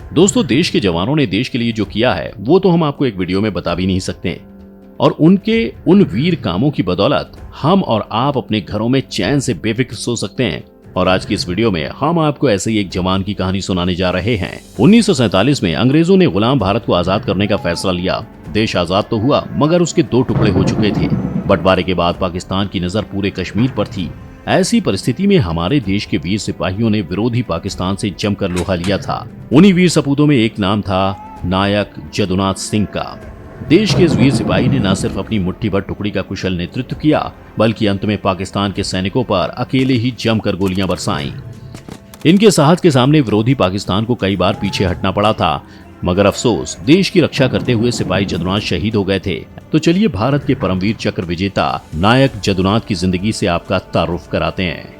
दोस्तों, देश के जवानों ने देश के लिए जो किया है वो तो हम आपको एक वीडियो में बता भी नहीं सकते, और उनके उन वीर कामों की बदौलत हम और आप अपने घरों में चैन से बेफिक्र सो सकते हैं। और आज की इस वीडियो में हम आपको ऐसे ही एक जवान की कहानी सुनाने जा रहे हैं। 1947 में अंग्रेजों ने गुलाम भारत को आजाद करने का फैसला लिया। देश आजाद तो हुआ, मगर उसके दो टुकड़े हो चुके थे। बंटवारे के बाद पाकिस्तान की नजर पूरे कश्मीर पर थी। ऐसी परिस्थिति में हमारे देश के वीर सिपाहियों ने विरोधी पाकिस्तान से जमकर लोहा लिया था। उन्हीं वीर सपूतों में एक नाम था नायक जदुनाथ सिंह का। देश के इस वीर सिपाही ने न सिर्फ अपनी मुट्ठी भर टुकड़ी का कुशल नेतृत्व किया, बल्कि अंत में पाकिस्तान के सैनिकों पर अकेले ही जमकर गोलियां बरसाईं। इनके साहस के सामने विरोधी पाकिस्तान को कई बार पीछे हटना पड़ा था, मगर अफसोस, देश की रक्षा करते हुए सिपाही जदुनाथ शहीद हो गए थे। तो चलिए भारत के परमवीर चक्र विजेता नायक जदुनाथ की जिंदगी से आपका तारुफ कराते हैं।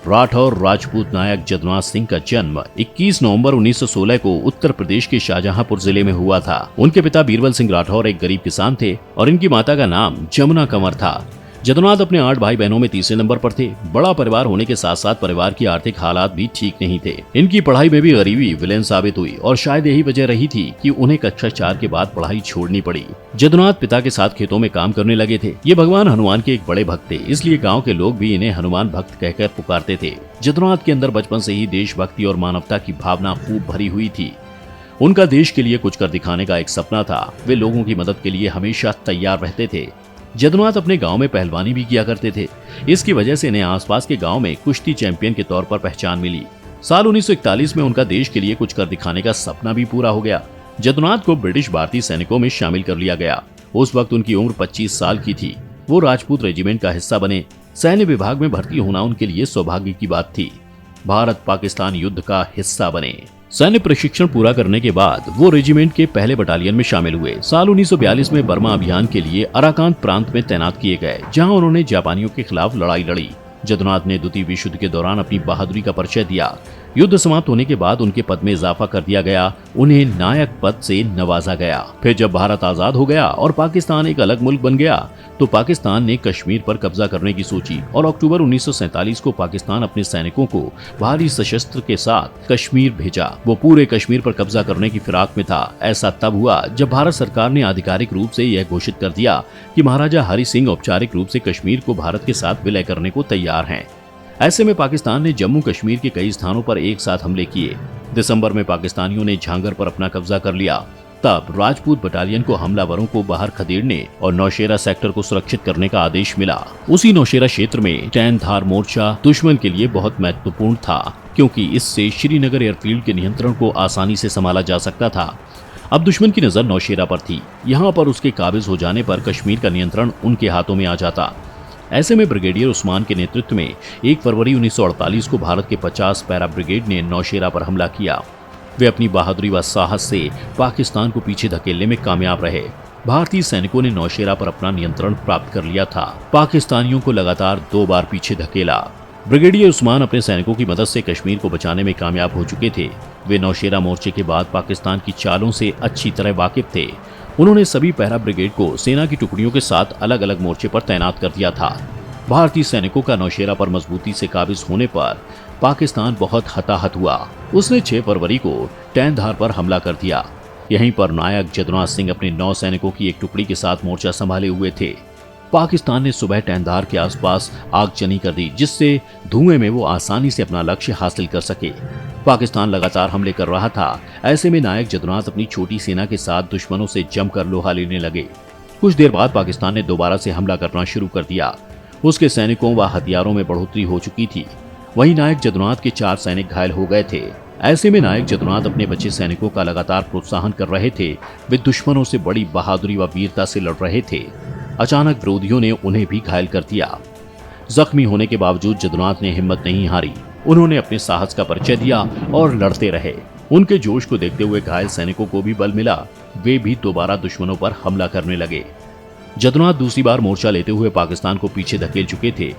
राठौर राजपूत नायक जदुनाथ सिंह का जन्म 21 नवंबर 1916 को उत्तर प्रदेश के शाहजहांपुर जिले में हुआ था। उनके पिता बीरबल सिंह राठौर एक गरीब किसान थे और इनकी माता का नाम जमुना कंवर था। जदुनाथ अपने 8 भाई बहनों में तीसरे नंबर पर थे। बड़ा परिवार होने के साथ साथ परिवार की आर्थिक हालात भी ठीक नहीं थे। इनकी पढ़ाई में भी गरीबी विलेन साबित हुई और शायद यही वजह रही थी कि उन्हें कक्षा 4 के बाद पढ़ाई छोड़नी पड़ी। जदुनाथ पिता के साथ खेतों में काम करने लगे थे। ये भगवान हनुमान के एक बड़े भक्त थे, इसलिए गाँव के लोग भी इन्हें हनुमान भक्त कहकर पुकारते थे। जदुनाथ के अंदर बचपन से ही देशभक्ति और मानवता की भावना खूब भरी हुई थी। उनका देश के लिए कुछ कर दिखाने का एक सपना था। वे लोगों की मदद के लिए हमेशा तैयार रहते थे। जदुनाथ अपने गांव में पहलवानी भी किया करते थे। इसकी वजह से इन्हें आसपास के गांव में कुश्ती चैंपियन के तौर पर पहचान मिली। साल 1941 में उनका देश के लिए कुछ कर दिखाने का सपना भी पूरा हो गया। जदुनाथ को ब्रिटिश भारतीय सैनिकों में शामिल कर लिया गया। उस वक्त उनकी उम्र 25 साल की थी। वो राजपूत रेजिमेंट का हिस्सा बने। सैन्य विभाग में भर्ती होना उनके लिए सौभाग्य की बात थी। भारत पाकिस्तान युद्ध का हिस्सा बने। सैन्य प्रशिक्षण पूरा करने के बाद वो रेजिमेंट के पहले बटालियन में शामिल हुए। साल 1942 में बर्मा अभियान के लिए अराकांत प्रांत में तैनात किए गए, जहां उन्होंने जापानियों के खिलाफ लड़ाई लड़ी। जदुनाथ ने द्वितीय विश्व युद्ध के दौरान अपनी बहादुरी का परिचय दिया। युद्ध समाप्त होने के बाद उनके पद में इजाफा कर दिया गया। उन्हें नायक पद से नवाजा गया। फिर जब भारत आजाद हो गया और पाकिस्तान एक अलग मुल्क बन गया, तो पाकिस्तान ने कश्मीर पर कब्जा करने की सोची और अक्टूबर 1947 को पाकिस्तान अपने सैनिकों को भारी सशस्त्र के साथ कश्मीर भेजा। वो पूरे कश्मीर पर कब्जा करने की फिराक में था। ऐसा तब हुआ जब भारत सरकार ने आधिकारिक रूप से यह घोषित कर दिया कि महाराजा हरि सिंह औपचारिक रूप से कश्मीर को भारत के साथ विलय करने को तैयार हैं। ऐसे में पाकिस्तान ने जम्मू कश्मीर के कई स्थानों पर एक साथ हमले किए। दिसंबर में पाकिस्तानियों ने झांगर पर अपना कब्जा कर लिया। तब राजपूत बटालियन को हमलावरों को बाहर खदेड़ने और नौशेरा सेक्टर को सुरक्षित करने का आदेश मिला। उसी नौशेरा क्षेत्र में टैंधार मोर्चा दुश्मन के लिए बहुत महत्वपूर्ण था, क्योंकि इससे श्रीनगर एयरफील्ड के नियंत्रण को आसानी से संभाला जा सकता था। अब दुश्मन की नजर नौशेरा पर थी। यहाँ पर उसके काबिज हो जाने पर कश्मीर का नियंत्रण उनके हाथों में आ जाता। ऐसे में ब्रिगेडियर उस्मान के नेतृत्व में 1 फरवरी 1948 को भारत के 50 पैरा ब्रिगेड ने नौशेरा पर हमला किया। वे अपनी बहादुरी व साहस से पाकिस्तान को पीछे धकेलने में कामयाब रहे। भारतीय सैनिकों ने नौशेरा पर अपना नियंत्रण प्राप्त कर लिया था। पाकिस्तानियों को लगातार 2 बार पीछे धकेला। ब्रिगेडियर उस्मान अपने सैनिकों की मदद से कश्मीर को बचाने में कामयाब हो चुके थे। वे नौशेरा मोर्चे के बाद पाकिस्तान की चालों से अच्छी तरह वाकिफ थे। उन्होंने सभी पैरा ब्रिगेड को सेना की टुकड़ियों के साथ अलग अलग मोर्चे पर तैनात कर दिया था। भारतीय सैनिकों का नौशेरा पर मजबूती से काबिज होने पर पाकिस्तान बहुत हताहत हुआ। उसने 6 फरवरी को टैंधार पर हमला कर दिया। यहीं पर नायक जदुनाथ सिंह अपने 9 सैनिकों की एक टुकड़ी के साथ मोर्चा संभाले हुए थे। पाकिस्तान ने सुबह टैंधार के आसपास आगजनी कर दी, जिससे धुएं में वो आसानी से अपना लक्ष्य हासिल कर सके। पाकिस्तान लगातार हमले कर रहा था। ऐसे में नायक जदुनाथ अपनी छोटी सेना के साथ दुश्मनों से जमकर लोहा लेने लगे। कुछ देर बाद पाकिस्तान ने दोबारा से हमला करना शुरू कर दिया। उसके सैनिकों व हथियारों में बढ़ोतरी हो चुकी थी। वहीं नायक जदुनाथ के 4 सैनिक घायल हो गए थे। ऐसे में नायक जदुनाथ अपने बचे सैनिकों का लगातार प्रोत्साहन कर रहे थे। वे दुश्मनों से बड़ी बहादुरी व वीरता से लड़ रहे थे। अचानक विरोधियों ने उन्हें भी घायल कर दिया। जख्मी होने के बावजूद जदुनाथ ने हिम्मत नहीं हारी। उन्होंने अपने साहस का परिचय दिया और लड़ते रहे। उनके जोश को देखते हुए घायल सैनिकों को भी बल मिला। वे भी दोबारा दुश्मनों पर हमला करने लगे। जदुनाथ दूसरी बार मोर्चा लेते हुए पाकिस्तान को पीछे धकेल चुके थे।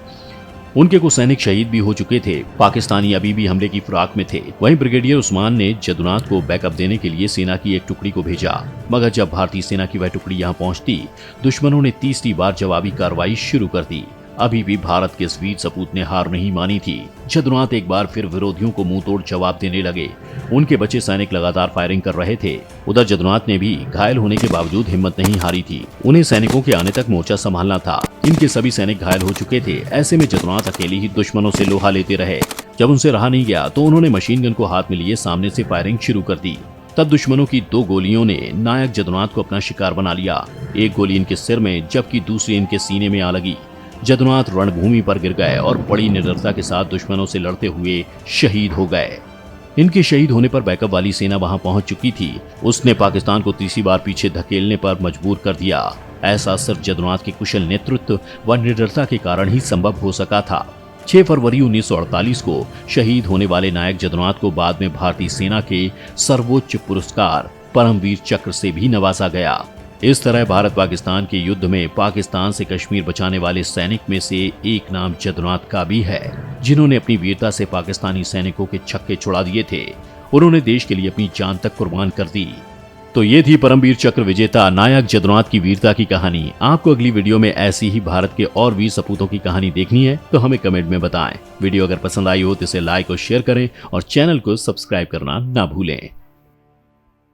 उनके कुछ सैनिक शहीद भी हो चुके थे। पाकिस्तानी अभी भी हमले की फिराक में थे। वहीं ब्रिगेडियर उस्मान ने जदुनाथ को बैकअप देने के लिए सेना की एक टुकड़ी को भेजा, मगर जब भारतीय सेना की वह टुकड़ी यहां पहुंचती, दुश्मनों ने तीसरी बार जवाबी कार्रवाई शुरू कर दी। अभी भी भारत के इस वीर सपूत ने हार नहीं मानी थी। जदुनाथ एक बार फिर विरोधियों को मुंह तोड़ जवाब देने लगे। उनके बचे सैनिक लगातार फायरिंग कर रहे थे। उधर जदुनाथ ने भी घायल होने के बावजूद हिम्मत नहीं हारी थी। उन्हें सैनिकों के आने तक मोर्चा संभालना था। इनके सभी सैनिक घायल हो चुके थे। ऐसे में जदुनाथ अकेले ही दुश्मनों से लोहा लेते रहे। जब उनसे रहा नहीं गया तो उन्होंने मशीन गन को हाथ में लिए सामने से फायरिंग शुरू कर दी। तब दुश्मनों की 2 गोलियों ने नायक जदुनाथ को अपना शिकार बना लिया। एक गोली इनके सिर में जबकि दूसरी इनके सीने में आ लगी। जदुनाथ रणभूमि पर गिर गए और बड़ी निडरता के साथ दुश्मनों से लड़ते हुए शहीद हो गए। इनके शहीद होने पर बैकअप वाली सेना वहां पहुंच चुकी थी। उसने पाकिस्तान को तीसरी बार पीछे धकेलने पर मजबूर कर दिया। ऐसा सिर्फ जदुनाथ के कुशल नेतृत्व व निडरता के कारण ही संभव हो सका था। 6 फरवरी 1948 को शहीद होने वाले नायक जदुनाथ को बाद में भारतीय सेना के सर्वोच्च पुरस्कार परमवीर चक्र से भी नवाजा गया। इस तरह भारत पाकिस्तान के युद्ध में पाकिस्तान से कश्मीर बचाने वाले सैनिक में से एक नाम जदुनाथ का भी है, जिन्होंने अपनी वीरता से पाकिस्तानी सैनिकों के छक्के छुड़ा दिए थे। उन्होंने देश के लिए अपनी जान तक कुर्बान कर दी। तो ये थी परमवीर चक्र विजेता नायक जदुनाथ की वीरता की कहानी। आपको अगली वीडियो में ऐसी ही भारत के और वीर सपूतों की कहानी देखनी है तो हमें कमेंट में बताएं। वीडियो अगर पसंद आई हो तो इसे लाइक और शेयर करें और चैनल को सब्सक्राइब करना ना भूलें।